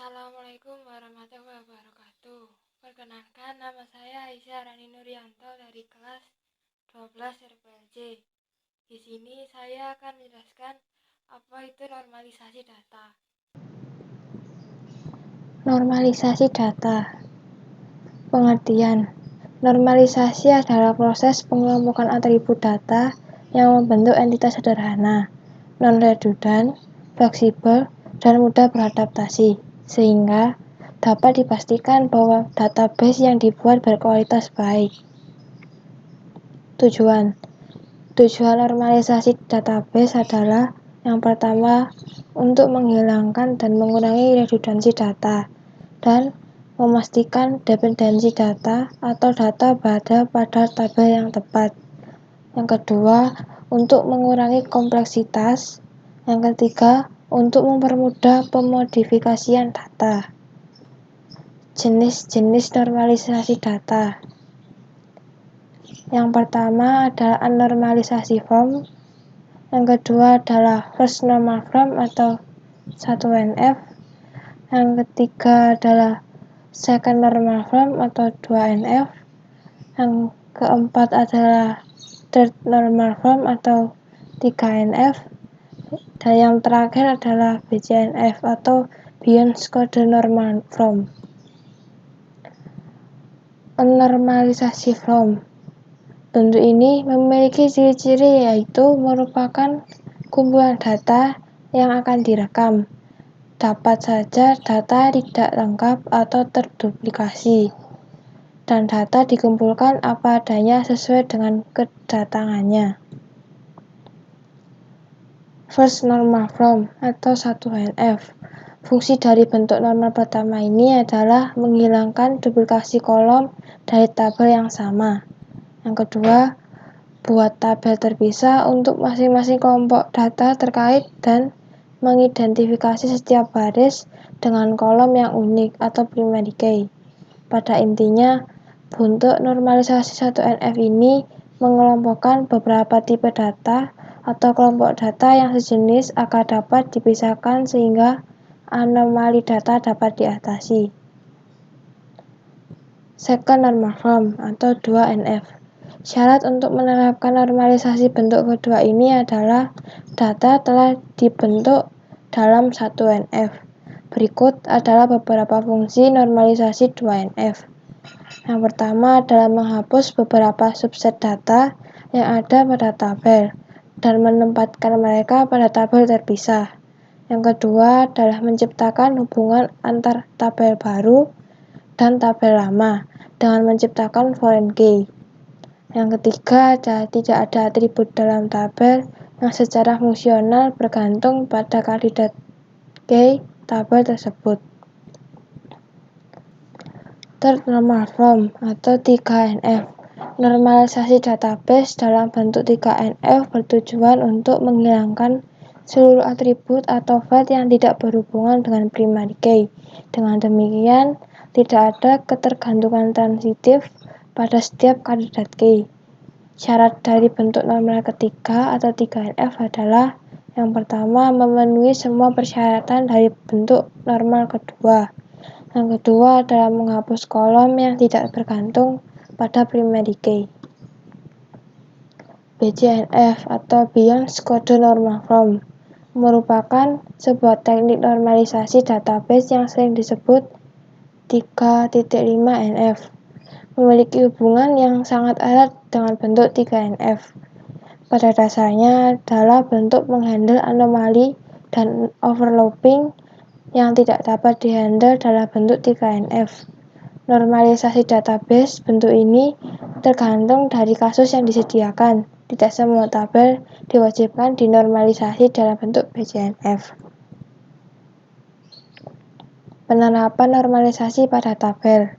Assalamualaikum warahmatullahi wabarakatuh. Perkenalkan, nama saya Aisyah Rani Nuryanto dari kelas 12 RPLJ. Di sini saya akan menjelaskan apa itu normalisasi data. Normalisasi data. Pengertian: normalisasi adalah proses pengelompokan atribut data yang membentuk entitas sederhana, non-redundan, fleksibel, dan mudah beradaptasi, sehingga dapat dipastikan bahwa database yang dibuat berkualitas baik. Tujuan normalisasi database adalah yang pertama, untuk menghilangkan dan mengurangi redundansi data, dan memastikan dependensi data atau data berada pada tabel yang tepat. Yang kedua, untuk mengurangi kompleksitas. Yang ketiga, untuk mempermudah pemodifikasian data. Jenis-jenis normalisasi data. Yang pertama adalah unnormalisasi form. Yang kedua adalah first normal form atau 1NF. Yang ketiga adalah second normal form atau 2NF. Yang keempat adalah third normal form atau 3NF. Dan yang terakhir adalah BCNF atau Beyond Code Normal Form. Normalisasi form. Bentuk ini memiliki ciri-ciri, yaitu merupakan kumpulan data yang akan direkam. Dapat saja data tidak lengkap atau terduplikasi, dan data dikumpulkan apa adanya sesuai dengan kedatangannya. First normal form atau 1NF. Fungsi dari bentuk normal pertama ini adalah menghilangkan duplikasi kolom dari tabel yang sama. Yang kedua, buat tabel terpisah untuk masing-masing kelompok data terkait dan mengidentifikasi setiap baris dengan kolom yang unik atau primary key. Pada intinya, bentuk normalisasi 1NF ini mengelompokkan beberapa tipe data atau kelompok data yang sejenis agar dapat dipisahkan sehingga anomali data dapat diatasi. Second normal form atau 2NF. Syarat untuk menerapkan normalisasi bentuk kedua ini adalah data telah dibentuk dalam 1NF. Berikut adalah beberapa fungsi normalisasi 2NF. Yang pertama adalah menghapus beberapa subset data yang ada pada tabel dan menempatkan mereka pada tabel terpisah. Yang kedua adalah menciptakan hubungan antar tabel baru dan tabel lama dengan menciptakan foreign key. Yang ketiga adalah tidak ada atribut dalam tabel yang secara fungsional bergantung pada kandidat key tabel tersebut. Third normal form atau 3NF. Normalisasi database dalam bentuk 3NF bertujuan untuk menghilangkan seluruh atribut atau file yang tidak berhubungan dengan primary key. Dengan demikian, tidak ada ketergantungan transitif pada setiap kandidat key. Syarat dari bentuk normal ketiga atau 3NF adalah yang pertama, memenuhi semua persyaratan dari bentuk normal kedua. Yang kedua adalah menghapus kolom yang tidak bergantung pada primary key. BCNF atau Beyond Code Normal Form merupakan sebuah teknik normalisasi database yang sering disebut 3.5NF. Memiliki hubungan yang sangat erat dengan bentuk 3NF. Pada dasarnya adalah bentuk menghandle anomali dan overlapping yang tidak dapat dihandle dalam bentuk 3NF. Normalisasi database bentuk ini tergantung dari kasus yang disediakan. Tidak semua tabel diwajibkan dinormalisasi dalam bentuk BCNF. Penerapan normalisasi pada tabel.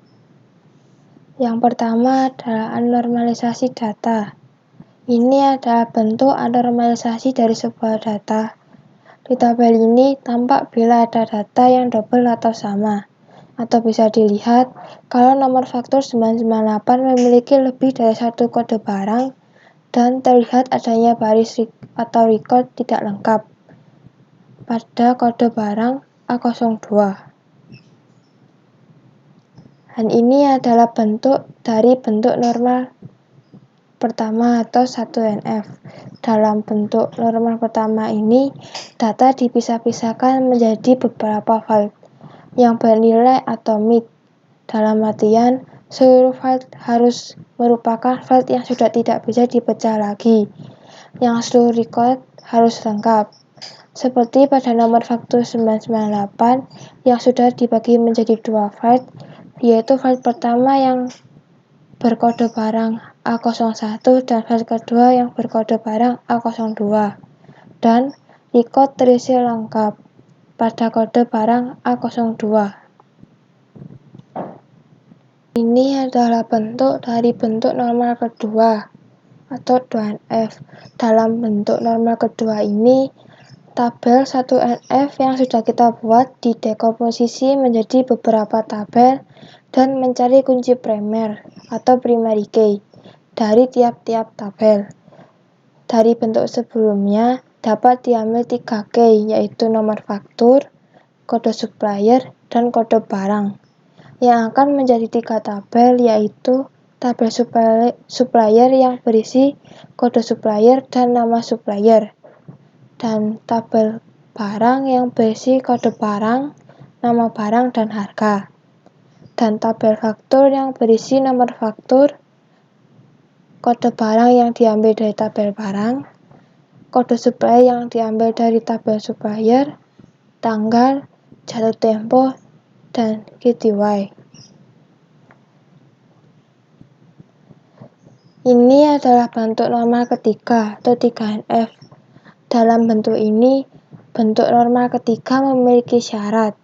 Yang pertama adalah anormalisasi data. Ini adalah bentuk anormalisasi dari sebuah data. Di tabel ini tampak bila ada data yang double atau sama, atau bisa dilihat kalau nomor faktur 998 memiliki lebih dari satu kode barang dan terlihat adanya baris atau record tidak lengkap pada kode barang A02. Dan ini adalah bentuk dari bentuk normal pertama atau 1NF. Dalam bentuk normal pertama ini, data dipisah-pisahkan menjadi beberapa file yang bernilai atomik. Dalam artian, seluruh file harus merupakan file yang sudah tidak bisa dipecah lagi. Yang seluruh record harus lengkap. Seperti pada nomor faktur 998 yang sudah dibagi menjadi dua file, yaitu file pertama yang berkode barang A01 dan file kedua yang berkode barang A02. Dan record terisi lengkap pada kode barang A02. Ini adalah bentuk dari bentuk normal kedua atau 2NF. Dalam bentuk normal kedua ini, tabel 1NF yang sudah kita buat didekomposisi menjadi beberapa tabel dan mencari kunci primer atau primary key dari tiap-tiap tabel. Dari bentuk sebelumnya dapat diambil 3 key, yaitu nomor faktur, kode supplier, dan kode barang. Yang akan menjadi 3 tabel, yaitu tabel supplier yang berisi kode supplier dan nama supplier, dan tabel barang yang berisi kode barang, nama barang, dan harga, dan tabel faktur yang berisi nomor faktur, kode barang yang diambil dari tabel barang, kode supplier yang diambil dari tabel supplier, tanggal, jatuh tempo, dan KTY. Ini adalah bentuk normal ketiga atau 3NF. Dalam bentuk ini, bentuk normal ketiga memiliki syarat,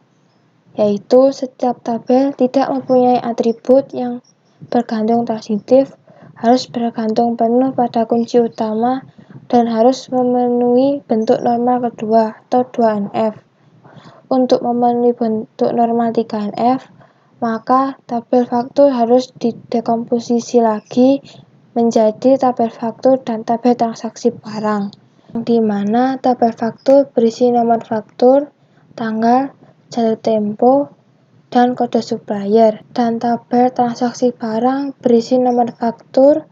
yaitu setiap tabel tidak mempunyai atribut yang bergantung transitif, harus bergantung penuh pada kunci utama, dan harus memenuhi bentuk normal kedua atau 2NF. Untuk memenuhi bentuk normal 3NF, maka tabel faktur harus didekomposisi lagi menjadi tabel faktur dan tabel transaksi barang, di mana tabel faktur berisi nomor faktur, tanggal, jatuh tempo, dan kode supplier, dan tabel transaksi barang berisi nomor faktur,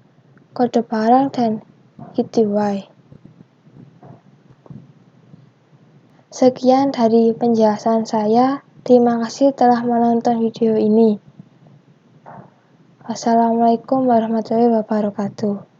kode barang, dan KTY. Sekian dari penjelasan saya. Terima kasih telah menonton video ini. Wassalamualaikum warahmatullahi wabarakatuh.